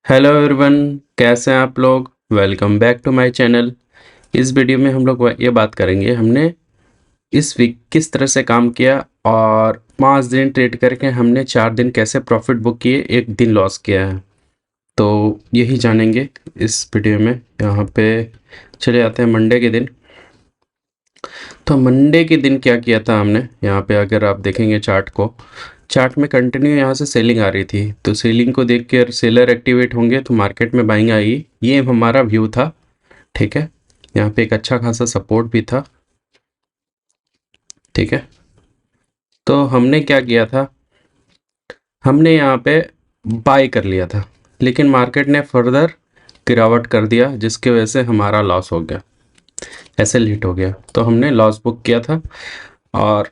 Hello everyone, कैसे हैं आप लोग। Welcome back to my channel. इस वीडियो में हम लोग ये बात करेंगे हमने इस वीक किस तरह से काम किया और 5 दिन ट्रेड करके हमने 4 दिन कैसे प्रॉफिट बुक किए, 1 दिन लॉस किया है। तो यही जानेंगे इस वीडियो में। यहाँ पे चले जाते हैं मंडे के दिन। तो मंडे के दिन क्या किया था हमने, यहाँ पे अगर आप देखेंगे चार्ट में कंटिन्यू यहाँ से सेलिंग आ रही थी। तो सेलिंग को देख कर सेलर एक्टिवेट होंगे तो मार्केट में बाइंग आएगी, ये हमारा व्यू था। ठीक है, यहाँ पे एक अच्छा खासा सपोर्ट भी था। ठीक है, तो हमने क्या किया था, हमने यहाँ पे बाय कर लिया था, लेकिन मार्केट ने फर्दर गिरावट कर दिया जिसकी वजह से हमारा लॉस हो गया, एसएल हिट हो गया। तो हमने लॉस बुक किया था। और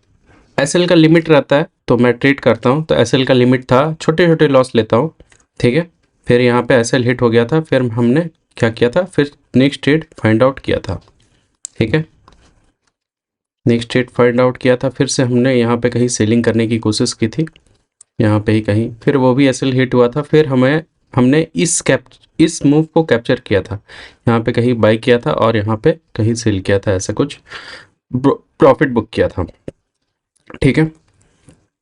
एसएल का लिमिट रहता है, तो मैं ट्रेड करता हूँ तो एसएल का लिमिट था, छोटे छोटे लॉस लेता हूँ। ठीक है, फिर यहाँ पे एसएल हिट हो गया था, फिर हमने क्या किया था, फिर नेक्स्ट ट्रेड फाइंड आउट किया था। ठीक है, नेक्स्ट ट्रेड फाइंड आउट किया था, फिर से हमने यहाँ पे कहीं सेलिंग करने की कोशिश की थी, यहाँ पे ही कहीं, फिर वो भी एसएल हिट हुआ था। फिर हमने इस मूव को कैप्चर किया था, यहाँ पे कहीं बाई किया था और यहाँ पे कहीं सेल किया था, ऐसा कुछ प्रॉफिट बुक किया था। ठीक है,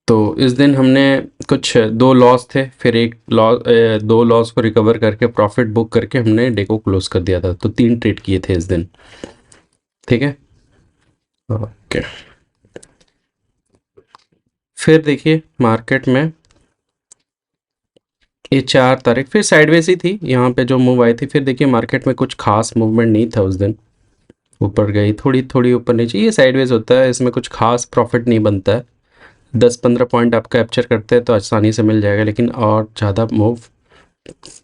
तो इस दिन हमने कुछ 2 लॉस थे, फिर एक लॉस, 2 लॉस को रिकवर करके प्रॉफिट बुक करके हमने डे को क्लोज कर दिया था। तो 3 ट्रेड किए थे इस दिन। ठीक है, ओके। फिर देखिए मार्केट में ये 4 तारीख फिर साइडवेज ही थी, यहाँ पे जो मूव आई थी। फिर देखिए मार्केट में कुछ खास मूवमेंट नहीं था उस दिन, ऊपर गई थोड़ी थोड़ी, ऊपर नीचे, ये साइडवेज होता है, इसमें कुछ खास प्रॉफिट नहीं बनता है। 10-15 पॉइंट आप कैप्चर करते हैं तो आसानी से मिल जाएगा, लेकिन और ज़्यादा मूव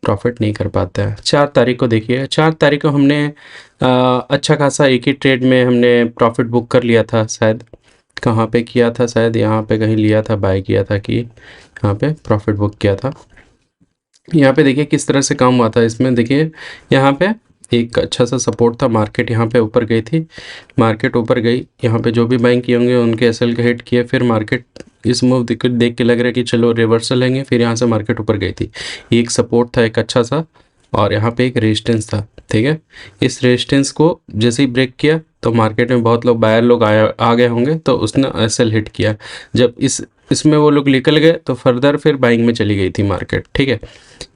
प्रॉफिट नहीं कर पाता है। 4 तारीख को देखिए, 4 तारीख को हमने अच्छा खासा एक ही ट्रेड में हमने प्रॉफिट बुक कर लिया था। शायद कहाँ पे किया था, शायद यहाँ पे कहीं लिया था, बाय किया था कि यहाँ पे प्रॉफिट बुक किया था। यहाँ पे देखिए किस तरह से काम हुआ था इसमें। देखिए यहाँ पे एक अच्छा सा सपोर्ट था, मार्केट यहाँ पे ऊपर गई थी, मार्केट ऊपर गई, यहाँ पे जो भी बाइंग किए होंगे उनके एसएल के हिट किए। फिर मार्केट इस मूव देख के लग रहा है कि चलो रिवर्सल लेंगे, फिर यहाँ से मार्केट ऊपर गई थी। ये एक सपोर्ट था एक अच्छा सा, और यहाँ पे एक रेजिस्टेंस था। ठीक है, इस रेजिस्टेंस को जैसे ही ब्रेक किया तो मार्केट में बहुत लोग बायर लोग आ गए होंगे, तो उसने एसएल हिट किया। जब इसमें वो लोग निकल गए तो फर्दर फिर बाइंग में चली गई थी मार्केट। ठीक है,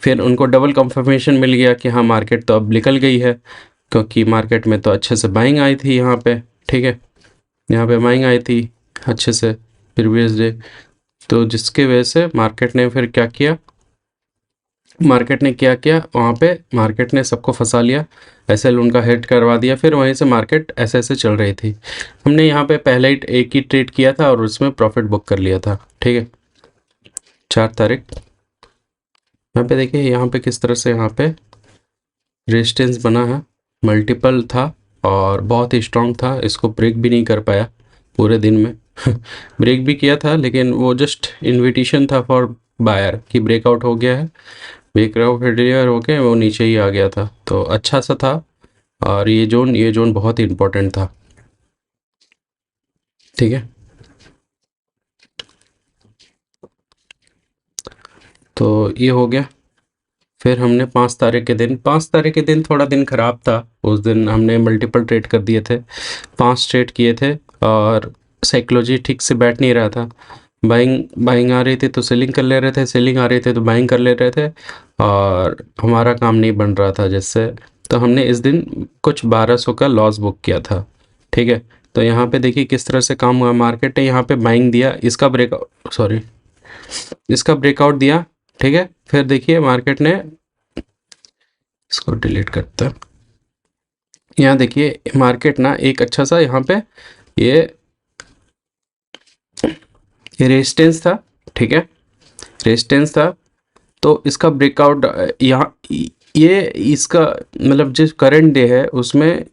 फिर उनको डबल कंफर्मेशन मिल गया कि हाँ मार्केट तो अब निकल गई है, क्योंकि मार्केट में तो अच्छे से बाइंग आई थी यहाँ पे। ठीक है, यहाँ पे बाइंग आई थी अच्छे से प्रीवियस डे, तो जिसके वजह से मार्केट ने फिर क्या किया, मार्केट ने क्या किया, वहाँ पे मार्केट ने सबको फंसा लिया, एसएल उनका हिट करवा दिया। फिर वहीं से मार्केट ऐसे ऐसे चल रही थी। हमने यहाँ पे पहले ही एक ही ट्रेड किया था और उसमें प्रॉफिट बुक कर लिया था। ठीक है, 4 तारीख यहाँ पे देखिए, यहाँ पे किस तरह से यहाँ पे रेजिस्टेंस बना है, मल्टीपल था और बहुत ही स्ट्रांग था, इसको ब्रेक भी नहीं कर पाया पूरे दिन में। ब्रेक भी किया था लेकिन वो जस्ट इनविटेशन था फॉर बायर कि ब्रेकआउट हो गया है, ब्रेकआउट डिलीवर हो के वो नीचे ही आ गया था, तो अच्छा सा था। और ये जोन बहुत ही इम्पोर्टेंट था। ठीक है, तो ये हो गया। फिर हमने 5 तारीख के दिन थोड़ा दिन ख़राब था। उस दिन हमने मल्टीपल ट्रेड कर दिए थे, 5 ट्रेड किए थे, और साइकोलॉजी ठीक से बैठ नहीं रहा था। बाइंग बाइंग आ रही थी तो सेलिंग कर ले रहे थे, सेलिंग आ रही थी तो बाइंग कर ले रहे थे, और हमारा काम नहीं बन रहा था जिससे। तो हमने इस दिन कुछ 1200 का लॉस बुक किया था। ठीक है, तो यहाँ पे देखिए किस तरह से काम हुआ, मार्केट ने यहाँ पे बाइंग दिया, इसका ब्रेकआउट दिया। ठीक है, फिर देखिए मार्केट ने, इसको डिलीट करता है, यहाँ देखिए मार्केट ना एक अच्छा सा यहाँ पे ये रेजिस्टेंस था। ठीक है, रेजिस्टेंस था, तो इसका ब्रेकआउट यहाँ, ये इसका मतलब जिस करंट डे है उसमें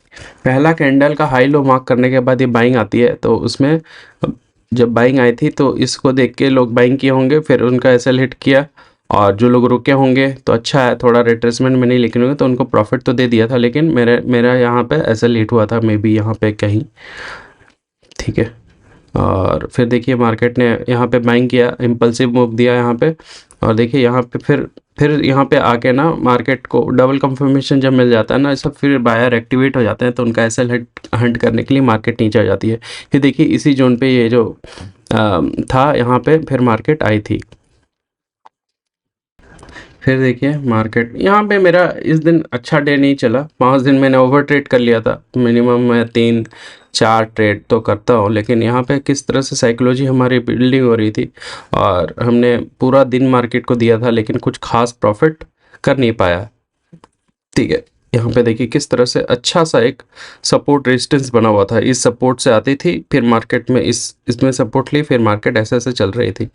पहला कैंडल का हाई लो मार्क करने के बाद ये बाइंग आती है। तो उसमें जब बाइंग आई थी तो इसको देख के लोग बाइंग किए होंगे, फिर उनका एसएल हिट किया, और जो लोग रुके होंगे तो अच्छा है, थोड़ा रिट्रेसमेंट में नहीं लेकिन होंगे तो उनको प्रॉफिट तो दे दिया था, लेकिन मेरा यहाँ पे एसएल हिट हुआ था, मे बी यहाँ पे कहीं। ठीक है, और फिर देखिए मार्केट ने यहाँ पे बाइंग किया, इम्पल्सिव मूव दिया यहाँ पे, और देखिए यहाँ पे फिर यहाँ पे आके ना मार्केट को डबल कंफर्मेशन जब मिल जाता है ना सब, फिर बायर एक्टिवेट हो जाते हैं, तो उनका एसएल हंट करने के लिए मार्केट नीचे आ जाती है। फिर देखिए इसी जोन पे ये जो था यहाँ पे फिर मार्केट आई थी। फिर देखिए मार्केट यहाँ पे मेरा इस दिन अच्छा डे नहीं चला, 5 दिन मैंने ओवर ट्रेड कर लिया था, मिनिमम मैं 3-4 ट्रेड तो करता हूँ, लेकिन यहाँ पे किस तरह से साइकोलॉजी हमारी बिल्डिंग हो रही थी और हमने पूरा दिन मार्केट को दिया था लेकिन कुछ खास प्रॉफिट कर नहीं पाया। ठीक है, यहाँ पे देखिए किस तरह से अच्छा सा एक सपोर्ट रेजिस्टेंस बना हुआ था, इस सपोर्ट से आती थी फिर मार्केट में इसमें सपोर्ट ली, फिर मार्केट ऐसे ऐसे चल रही थी।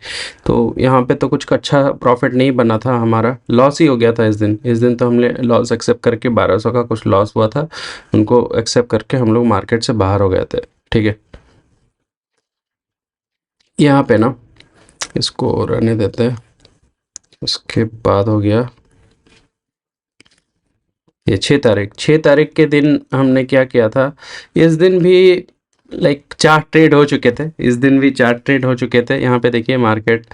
तो यहाँ पे तो कुछ अच्छा प्रॉफिट नहीं बना था, हमारा लॉस ही हो गया था इस दिन तो हमने लॉस एक्सेप्ट करके 1200 का कुछ लॉस हुआ था, उनको एक्सेप्ट करके हम लोग मार्केट से बाहर हो गए थे। ठीक है, यहाँ पे ना इसको रहने देते हैं। उसके बाद हो गया ये 6 तारीख के दिन हमने क्या किया था, इस दिन भी लाइक 4 ट्रेड हो चुके थे, इस दिन भी 4 ट्रेड हो चुके थे। यहाँ पे देखिए मार्केट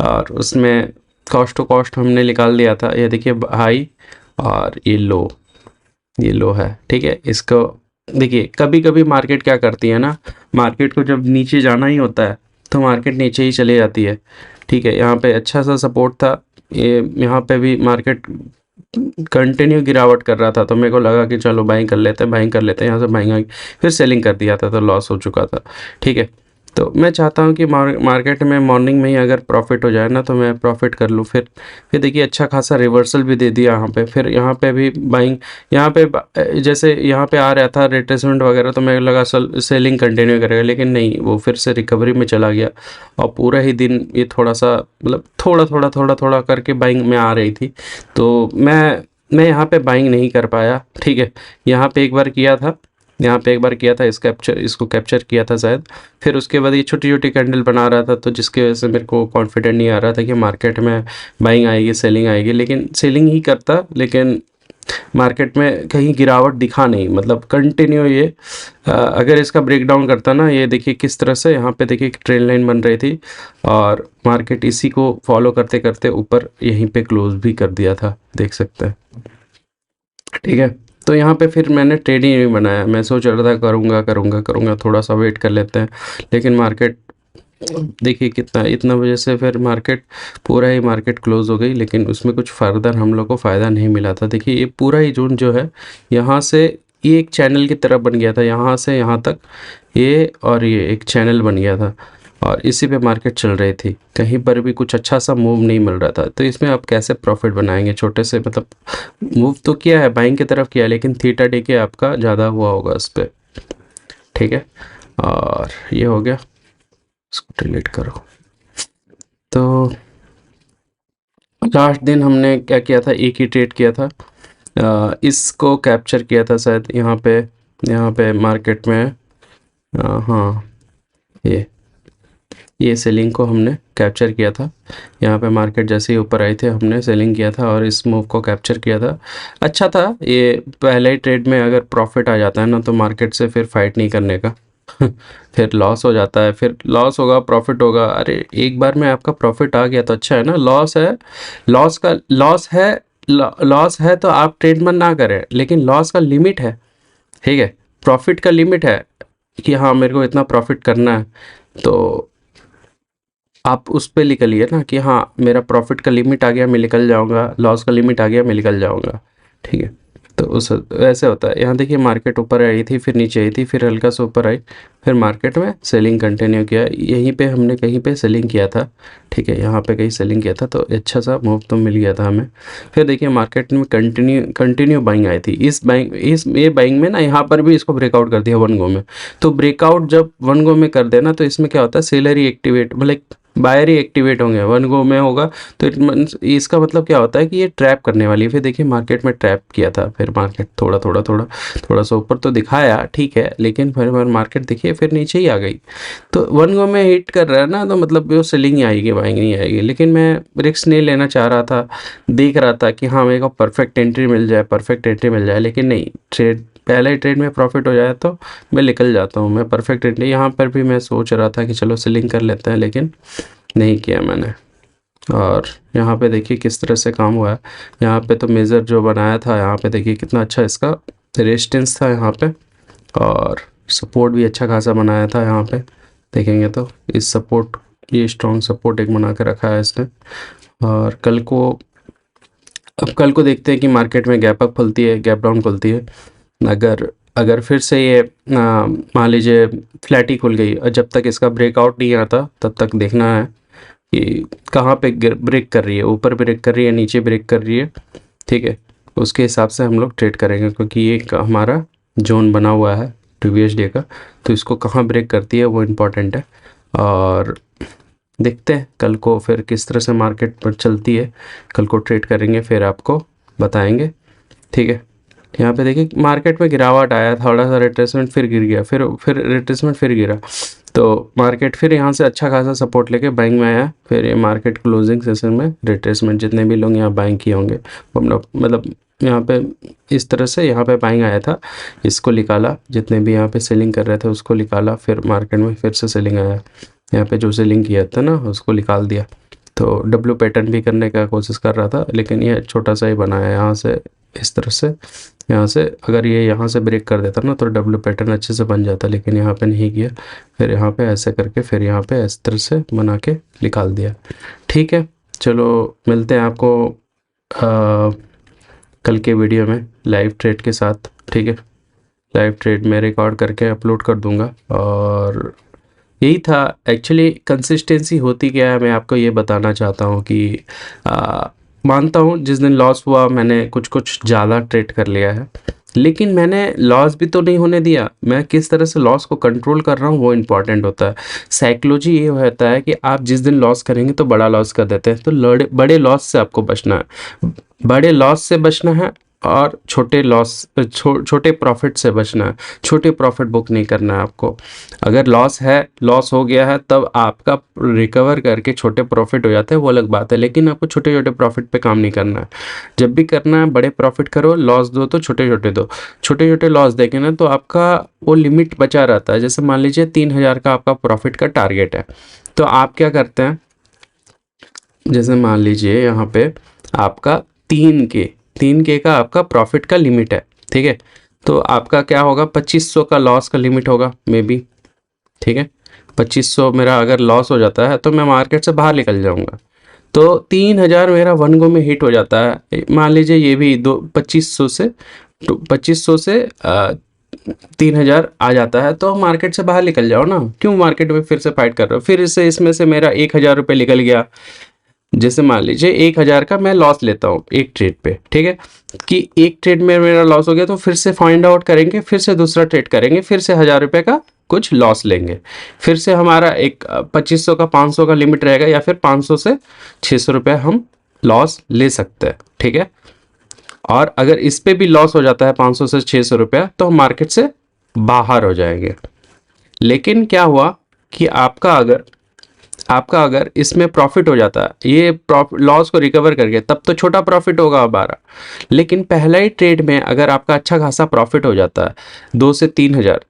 और उसमें कॉस्ट टू कॉस्ट हमने निकाल दिया था, ये देखिए हाई और ये लो है। ठीक है, इसको देखिए कभी कभी मार्केट क्या करती है ना, मार्केट को जब नीचे जाना ही होता है तो मार्केट नीचे ही चली जाती है। ठीक है, यहाँ पे अच्छा सा सपोर्ट था, ये यहाँ पे भी मार्केट कंटिन्यू गिरावट कर रहा था, तो मेरे को लगा कि चलो बाइंग कर लेते हैं, यहाँ से बाइंग आई, फिर सेलिंग कर दिया था तो लॉस हो चुका था। ठीक है, तो मैं चाहता हूँ कि मार्केट में मॉर्निंग में ही अगर प्रॉफिट हो जाए ना तो मैं प्रॉफिट कर लूँ। फिर देखिए अच्छा खासा रिवर्सल भी दे दिया यहाँ पे, फिर यहाँ पे भी बाइंग, यहाँ पे जैसे यहाँ पे आ रहा था रिट्रेसमेंट वगैरह, तो मेरे लगा सेलिंग कंटिन्यू करेगा, लेकिन नहीं, वो फिर से रिकवरी में चला गया और पूरा ही दिन ये थोड़ा सा मतलब थोड़ा थोड़ा करके बाइंग में आ रही थी, तो मैं यहाँ पे बाइंग नहीं कर पाया। ठीक है, यहाँ पे एक बार किया था, इसको कैप्चर किया था शायद, फिर उसके बाद ये छोटी छोटी कैंडल बना रहा था, तो जिसकी वजह से मेरे को कॉन्फिडेंट नहीं आ रहा था कि मार्केट में बाइंग आएगी सेलिंग आएगी, लेकिन सेलिंग ही करता, लेकिन मार्केट में कहीं गिरावट दिखा नहीं, मतलब कंटिन्यू ये अगर इसका ब्रेक डाउन करता ना, ये देखिए किस तरह से यहाँ पे देखिए एक ट्रेन लाइन बन रही थी और मार्केट इसी को फॉलो करते करते ऊपर यहीं पे क्लोज भी कर दिया था, देख सकते हैं। ठीक है, तो यहाँ पे फिर मैंने ट्रेड ही नहीं बनाया, मैं सोच रहा था करूँगा, थोड़ा सा वेट कर लेते हैं, लेकिन मार्केट देखिए कितना इतना वजह से फिर मार्केट पूरा ही मार्केट क्लोज हो गई, लेकिन उसमें कुछ फर्दर हम लोग को फ़ायदा नहीं मिला था। देखिए ये पूरा ही जोन जो है, यहाँ से ये एक चैनल की तरह बन गया था, यहाँ से यहाँ तक ये, और ये एक चैनल बन गया था और इसी पे मार्केट चल रही थी, कहीं पर भी कुछ अच्छा सा मूव नहीं मिल रहा था। तो इसमें आप कैसे प्रॉफिट बनाएंगे, छोटे से मतलब मूव तो किया है बाइंग की तरफ किया है, लेकिन थीटा डे के आपका ज़्यादा हुआ होगा उस पर। ठीक है, और ये हो गया, इसको डिलीट करो। तो लास्ट दिन हमने क्या किया था, एक ही ट्रेड किया था, इसको कैप्चर किया था शायद यहाँ पे मार्केट में, हाँ ये सेलिंग को हमने कैप्चर किया था, यहाँ पे मार्केट जैसे ही ऊपर आई थे हमने सेलिंग किया था और इस मूव को कैप्चर किया था। अच्छा था, ये पहले ही ट्रेड में अगर प्रॉफिट आ जाता है ना तो मार्केट से फिर फाइट नहीं करने का फिर लॉस हो जाता है, फिर लॉस होगा प्रॉफिट होगा, अरे एक बार में आपका प्रॉफिट आ गया तो अच्छा है ना। लॉस है तो आप ट्रेड मत ना करें, लेकिन लॉस का लिमिट है। ठीक है, प्रॉफिट का लिमिट है कि हाँ मेरे को इतना प्रॉफिट करना है, तो आप उस पे निकलिए ना कि हाँ मेरा प्रॉफिट का लिमिट आ गया मैं निकल जाऊंगा, लॉस का लिमिट आ गया मैं निकल जाऊंगा। ठीक है, तो उस ऐसे होता है। यहाँ देखिए मार्केट ऊपर आई थी, फिर नीचे आई थी, फिर हल्का सा ऊपर आई, फिर मार्केट में सेलिंग कंटिन्यू किया, यहीं पे हमने कहीं पे सेलिंग किया था। ठीक है, यहाँ पे कहीं सेलिंग किया था तो अच्छा सा मूव तो मिल गया था हमें। फिर देखिए मार्केट में कंटिन्यू बाइंग आई थी, ये बाइंग में ना यहाँ पर भी इसको ब्रेकआउट कर दिया 1 गो में। तो ब्रेकआउट जब 1 गो में कर देना तो इसमें क्या होता है, सेलर ही एक्टिवेट मतलब बायर ही एक्टिवेट होंगे, 1 गो में होगा तो इसका मतलब क्या होता है कि ये ट्रैप करने वाली है। फिर देखिए मार्केट में ट्रैप किया था, फिर मार्केट थोड़ा सा ऊपर तो दिखाया, ठीक है, लेकिन फिर मार्केट देखिए फिर नीचे ही आ गई। तो 1 गो में हिट कर रहा है ना, तो मतलब वो सेलिंग ही आएगी बाइंग नहीं आएगी, लेकिन मैं रिस्क नहीं लेना चाह रहा था, देख रहा था कि हाँ मेरे को परफेक्ट एंट्री मिल जाए, लेकिन नहीं, पहले ही ट्रेड में प्रॉफिट हो जाए तो मैं निकल जाता हूँ, मैं परफेक्ट एंट्री। यहाँ पर भी मैं सोच रहा था कि चलो सेलिंग कर लेते हैं, लेकिन नहीं किया मैंने। और यहाँ पे देखिए किस तरह से काम हुआ है। यहाँ पे तो मेजर जो बनाया था, यहाँ पे देखिए कितना अच्छा इसका रेजिस्टेंस था यहाँ पे, और सपोर्ट भी अच्छा खासा बनाया था यहाँ पे। देखेंगे तो इस सपोर्ट, ये स्ट्रॉन्ग सपोर्ट एक बना के रखा है इसने। और कल को देखते हैं कि मार्केट में गैप अप खुलती है, गैप डाउन खुलती है। अगर अगर फिर से ये मान लीजिए फ्लैट ही खुल गई, और जब तक इसका ब्रेकआउट नहीं आता तब तक देखना है कि कहाँ पे ब्रेक कर रही है, ऊपर ब्रेक कर रही है, नीचे ब्रेक कर रही है, ठीक है। उसके हिसाब से हम लोग ट्रेड करेंगे, क्योंकि ये एक हमारा जोन बना हुआ है प्रीवियस डे का, तो इसको कहाँ ब्रेक करती है वो इम्पॉर्टेंट है। और देखते हैं कल को फिर किस तरह से मार्केट पर चलती है, कल को ट्रेड करेंगे फिर आपको बताएंगे, ठीक है। यहाँ पे देखिए मार्केट में गिरावट आया, थोड़ा सा रिट्रेसमेंट फिर गिर गया, फिर रिट्रेसमेंट फिर गिरा, तो मार्केट फिर यहाँ से अच्छा खासा सपोर्ट लेके बाइंग में आया। फिर ये मार्केट क्लोजिंग सेशन में रिट्रेसमेंट, जितने भी लोग यहाँ बाइंग किए होंगे मतलब यहाँ पे इस तरह से यहाँ पे बाइंग आया था, इसको निकाला, जितने भी यहाँ पे सेलिंग कर रहे थे उसको निकाला, फिर मार्केट में फिर से सेलिंग आया, यहाँ पे जो सेलिंग किया था ना उसको निकाल दिया। तो डब्ल्यू पैटर्न भी करने का कोशिश कर रहा था, लेकिन ये छोटा सा ही बनाया यहाँ से, इस तरह से यहाँ से। अगर ये यहाँ से ब्रेक कर देता ना तो डब्ल्यू पैटर्न अच्छे से बन जाता, लेकिन यहाँ पे नहीं किया। फिर यहाँ पे ऐसे करके फिर यहाँ पे इस तरह से बना के निकाल दिया, ठीक है। चलो मिलते हैं आपको कल के वीडियो में लाइव ट्रेड के साथ, ठीक है। लाइव ट्रेड मैं रिकॉर्ड करके अपलोड कर दूंगा। और यही था एक्चुअली, कंसिस्टेंसी होती क्या है मैं आपको ये बताना चाहता हूँ कि मानता हूँ जिस दिन लॉस हुआ मैंने कुछ ज़्यादा ट्रेड कर लिया है, लेकिन मैंने लॉस भी तो नहीं होने दिया। मैं किस तरह से लॉस को कंट्रोल कर रहा हूँ वो इम्पॉर्टेंट होता है। साइकोलॉजी ये होता है कि आप जिस दिन लॉस करेंगे तो बड़ा लॉस कर देते हैं, तो बड़े लॉस से आपको बचना है, बड़े लॉस से बचना है, और छोटे लॉस छोटे प्रॉफिट से बचना है। छोटे प्रॉफिट बुक नहीं करना है आपको। अगर लॉस है, लॉस हो गया है, तब आपका रिकवर करके छोटे प्रॉफिट हो जाते हैं, वो अलग बात है, लेकिन आपको छोटे छोटे प्रॉफिट पे काम नहीं करना है। जब भी करना है बड़े प्रॉफिट करो, लॉस दो तो छोटे छोटे दो। छोटे छोटे लॉस देखें ना तो आपका वो लिमिट बचा रहता है। जैसे मान लीजिए 3,000 का आपका प्रॉफिट का टारगेट है, तो आप क्या करते हैं, जैसे मान लीजिए यहाँ पे आपका 3K का आपका प्रॉफिट का लिमिट है, ठीक है। तो आपका क्या होगा, 2500 का लॉस का लिमिट होगा मे बी, ठीक है। 2500 मेरा अगर लॉस हो जाता है तो मैं मार्केट से बाहर निकल जाऊंगा, तो 3,000 मेरा वन गो में हिट हो जाता है। मान लीजिए ये भी 2500 से 3,000 आ जाता है, तो मार्केट से बाहर निकल जाओ ना, क्यों मार्केट में फिर से फाइट कर रहे हो। फिर इसमें से मेरा 1,000 रुपये निकल गया। जैसे मान लीजिए 1,000 का मैं लॉस लेता हूँ एक ट्रेड पे, ठीक है, कि एक ट्रेड में मेरा लॉस हो गया, तो फिर से फाइंड आउट करेंगे, फिर से दूसरा ट्रेड करेंगे, फिर से 1,000 रुपये का कुछ लॉस लेंगे, फिर से हमारा एक 2500 का 500 का लिमिट रहेगा, या फिर 500 से 600 रुपये हम लॉस ले सकते हैं, ठीक है। और अगर इस पे भी लॉस हो जाता है 500 से 600 रुपया, तो हम मार्केट से बाहर हो जाएंगे। लेकिन क्या हुआ कि आपका अगर इसमें प्रॉफिट हो जाता है, ये लॉस को रिकवर करके, तब तो छोटा प्रॉफिट होगा हमारा। लेकिन पहला ही ट्रेड में अगर आपका अच्छा खासा प्रॉफिट हो जाता है 2 से 3,000,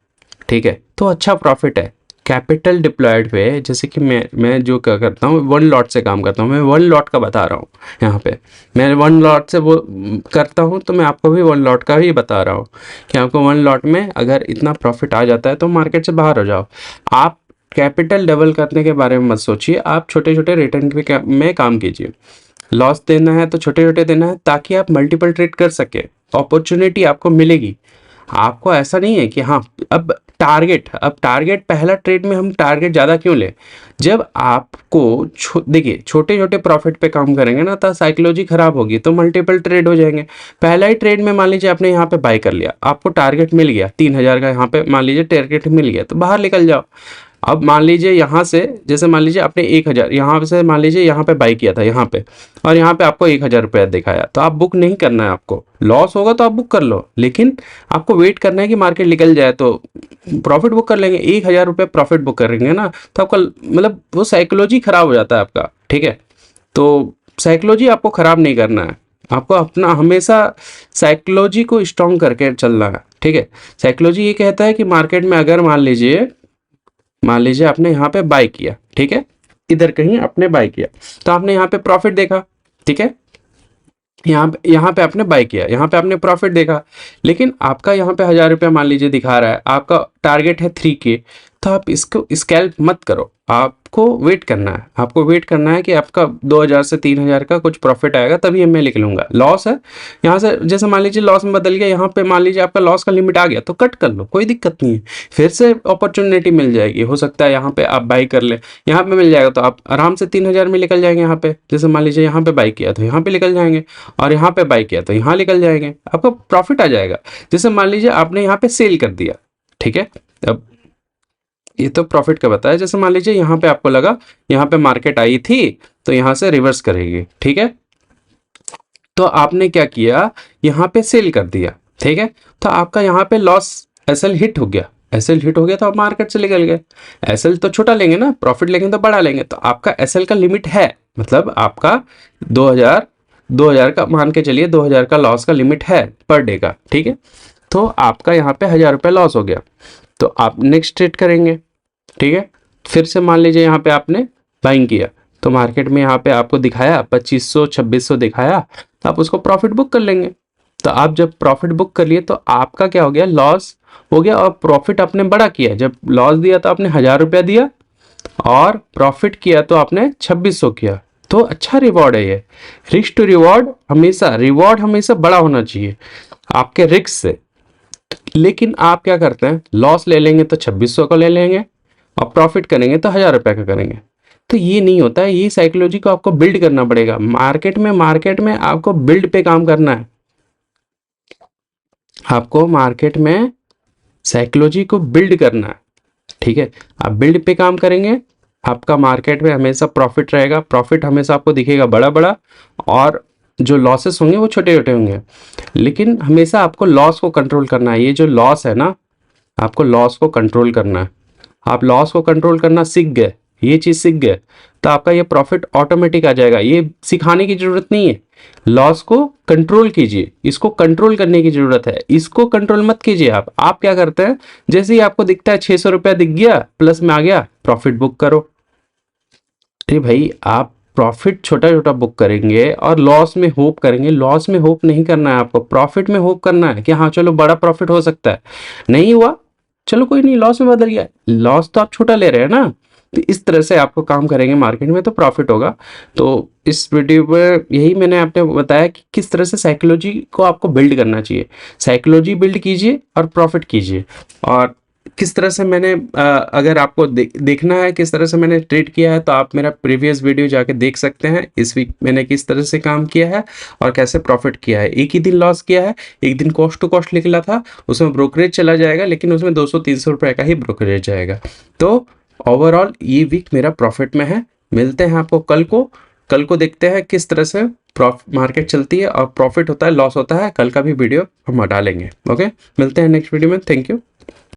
ठीक है, तो अच्छा प्रॉफिट है। कैपिटल डिप्लॉयड पे, जैसे कि मैं जो क्या करता हूँ, वन लॉट से काम करता हूँ, मैं वन लॉट का बता रहा हूँ। यहाँ पे मैं वन लॉट से वो करता हूँ, तो मैं आपको भी वन लॉट का ही बता रहा हूँ कि आपको वन लॉट में अगर इतना प्रॉफिट आ जाता है तो मार्केट से बाहर हो जाओ। आप कैपिटल डबल करने के बारे में मत सोचिए, आप छोटे छोटे रिटर्न में काम कीजिए। लॉस देना है तो छोटे छोटे देना है, ताकि आप मल्टीपल ट्रेड कर सके, अपॉर्चुनिटी आपको मिलेगी। आपको ऐसा नहीं है कि हाँ अब टारगेट पहला ट्रेड में हम टारगेट ज़्यादा क्यों ले। जब आपको देखिए छोटे छोटे प्रॉफिट पे काम करेंगे ना, तो साइकोलॉजी खराब होगी, तो मल्टीपल ट्रेड हो जाएंगे। पहला ही ट्रेड में मान लीजिए आपने यहाँ पे बाय कर लिया, आपको टारगेट मिल गया 3,000 का, यहाँ पे मान लीजिए टारगेट मिल गया, तो बाहर निकल जाओ। अब मान लीजिए यहाँ से, जैसे मान लीजिए आपने 1,000 यहाँ से मान लीजिए यहाँ पे बाई किया था यहाँ पे, और यहाँ पे आपको 1,000 रुपया दिखाया, तो आप बुक नहीं करना है। आपको लॉस होगा तो आप बुक कर लो, लेकिन आपको वेट करना है कि मार्केट निकल जाए तो प्रॉफिट बुक कर लेंगे। 1,000 रुपये प्रॉफिट बुक करेंगे ना, तो आपका मतलब वो साइकोलॉजी खराब हो जाता है आपका, ठीक है। तो साइकोलॉजी आपको खराब नहीं करना है, आपको अपना हमेशा साइकोलॉजी को स्ट्रॉन्ग करके चलना है, ठीक है। साइकोलॉजी ये कहता है कि मार्केट में अगर मान लीजिए आपने यहाँ पे बाय किया, ठीक है, इधर कहीं आपने बाय किया, तो आपने यहाँ पे प्रॉफिट देखा, ठीक है, यहाँ पे आपने बाय किया, यहाँ पे आपने प्रॉफिट देखा, लेकिन आपका यहाँ पे 1000 रुपया मान लीजिए दिखा रहा है, आपका टारगेट है 3K, तो आप इसको स्कैल्प मत करो, आपको वेट करना है, आपको वेट करना है कि आपका 2000 से 3000 का कुछ प्रॉफिट आएगा तभी मैं लिख लूंगा। लॉस है यहाँ से, जैसे मान लीजिए लॉस में बदल गया, यहाँ पे मान लीजिए आपका लॉस का लिमिट आ गया तो कट कर लो, कोई दिक्कत नहीं है, फिर से अपॉर्चुनिटी मिल जाएगी, हो सकता है यहाँ पे आप बाई कर ले, यहाँ पे मिल जाएगा तो आप आराम से 3000 में निकल जाएंगे। यहाँ पे जैसे मान लीजिए यहाँ पे बाई किया तो यहाँ पे निकल जाएंगे, और यहाँ पे बाई किया तो यहाँ निकल जाएंगे, आपका प्रॉफिट आ जाएगा। जैसे मान लीजिए आपने यहाँ पे सेल कर दिया, ठीक है, अब ये तो प्रॉफिट का बताया, जैसे मान लीजिए यहाँ पे आपको लगा यहाँ पे मार्केट आई थी तो यहाँ से रिवर्स करेगी, ठीक है, तो आपने क्या किया, यहाँ पे सेल कर दिया, ठीक है, तो आपका यहाँ पे लॉस एसएल हिट हो गया, एसएल हिट हो गया तो आप मार्केट से निकल गए। एसएल तो छोटा लेंगे ना, प्रॉफिट लेंगे तो बड़ा लेंगे, तो आपका एसएल का लिमिट है, मतलब आपका 2000 का मान के चलिए, 2000 का लॉस का लिमिट है पर डे का, ठीक है, तो आपका यहाँ पे 1000 रुपये लॉस हो गया, तो आप नेक्स्ट ट्रेड करेंगे, ठीक है, फिर से मान लीजिए यहाँ पे आपने बाइंग किया तो मार्केट में यहाँ पे आपको दिखाया 2500 2600 दिखाया, तो आप उसको प्रॉफिट बुक कर लेंगे। तो आप जब प्रॉफिट बुक कर लिए तो आपका क्या हो गया, लॉस हो गया, और प्रॉफिट आपने बड़ा किया, जब लॉस दिया तो आपने 1000 रुपया दिया, और प्रॉफिट किया तो आपने 2600 किया, तो अच्छा रिवॉर्ड है ये। रिस्क टू रिवॉर्ड हमेशा बड़ा होना चाहिए आपके रिस्क से। लेकिन आप क्या करते हैं, लॉस ले लेंगे तो 2600 का ले लेंगे, और प्रॉफिट करेंगे तो 1000 रुपये का करेंगे, तो ये नहीं होता है। ये साइकोलॉजी को आपको बिल्ड करना पड़ेगा, मार्केट में आपको बिल्ड पे काम करना है, आपको मार्केट में साइकोलॉजी को बिल्ड करना है, ठीक है, आप बिल्ड पे काम करेंगे, आपका मार्केट में हमेशा प्रॉफिट रहेगा, प्रॉफिट हमेशा आपको दिखेगा बड़ा बड़ा, और जो लॉसेस होंगे वो छोटे छोटे होंगे, लेकिन हमेशा आपको लॉस को कंट्रोल करना है। ये जो लॉस है ना, आपको लॉस को कंट्रोल करना है, आप लॉस को कंट्रोल करना सीख गए, ये चीज़ सीख गए, तो आपका ये प्रॉफिट ऑटोमेटिक आ जाएगा, ये सिखाने की ज़रूरत नहीं है। लॉस को कंट्रोल कीजिए, इसको कंट्रोल करने की ज़रूरत है, इसको कंट्रोल मत कीजिए। आप क्या करते हैं, जैसे ही आपको दिखता है 600 रुपया दिख गया, प्लस में आ गया, प्रॉफिट बुक करो। अरे भाई, आप प्रॉफिट छोटा छोटा बुक करेंगे और लॉस में होप करेंगे, लॉस में होप नहीं करना है आपको, प्रॉफिट में होप करना है कि हाँ चलो बड़ा प्रॉफिट हो सकता है, नहीं हुआ चलो कोई नहीं, लॉस में बदल गया, लॉस तो आप छोटा ले रहे हैं ना, तो इस तरह से आपको काम करेंगे मार्केट में तो प्रॉफिट होगा। तो इस वीडियो पर यही मैंने आपने बताया कि किस तरह से साइकोलॉजी को आपको बिल्ड करना चाहिए, साइकोलॉजी बिल्ड कीजिए और प्रॉफिट कीजिए। और किस तरह से मैंने अगर आपको देखना है किस तरह से मैंने ट्रेड किया है, तो आप मेरा प्रीवियस वीडियो जाके देख सकते हैं, इस वीक मैंने किस तरह से काम किया है और कैसे प्रॉफिट किया है। एक ही दिन लॉस किया है, एक दिन कॉस्ट टू कॉस्ट निकला था, उसमें ब्रोकरेज चला जाएगा, लेकिन उसमें 200-300 रुपये का ही ब्रोकरेज जाएगा। तो ओवरऑल ये वीक मेरा प्रॉफिट में है। मिलते हैं आपको कल को देखते हैं किस तरह से मार्केट चलती है और प्रॉफिट होता है लॉस होता है, कल का भी वीडियो हम डालेंगे। ओके, मिलते हैं नेक्स्ट वीडियो में, थैंक यू।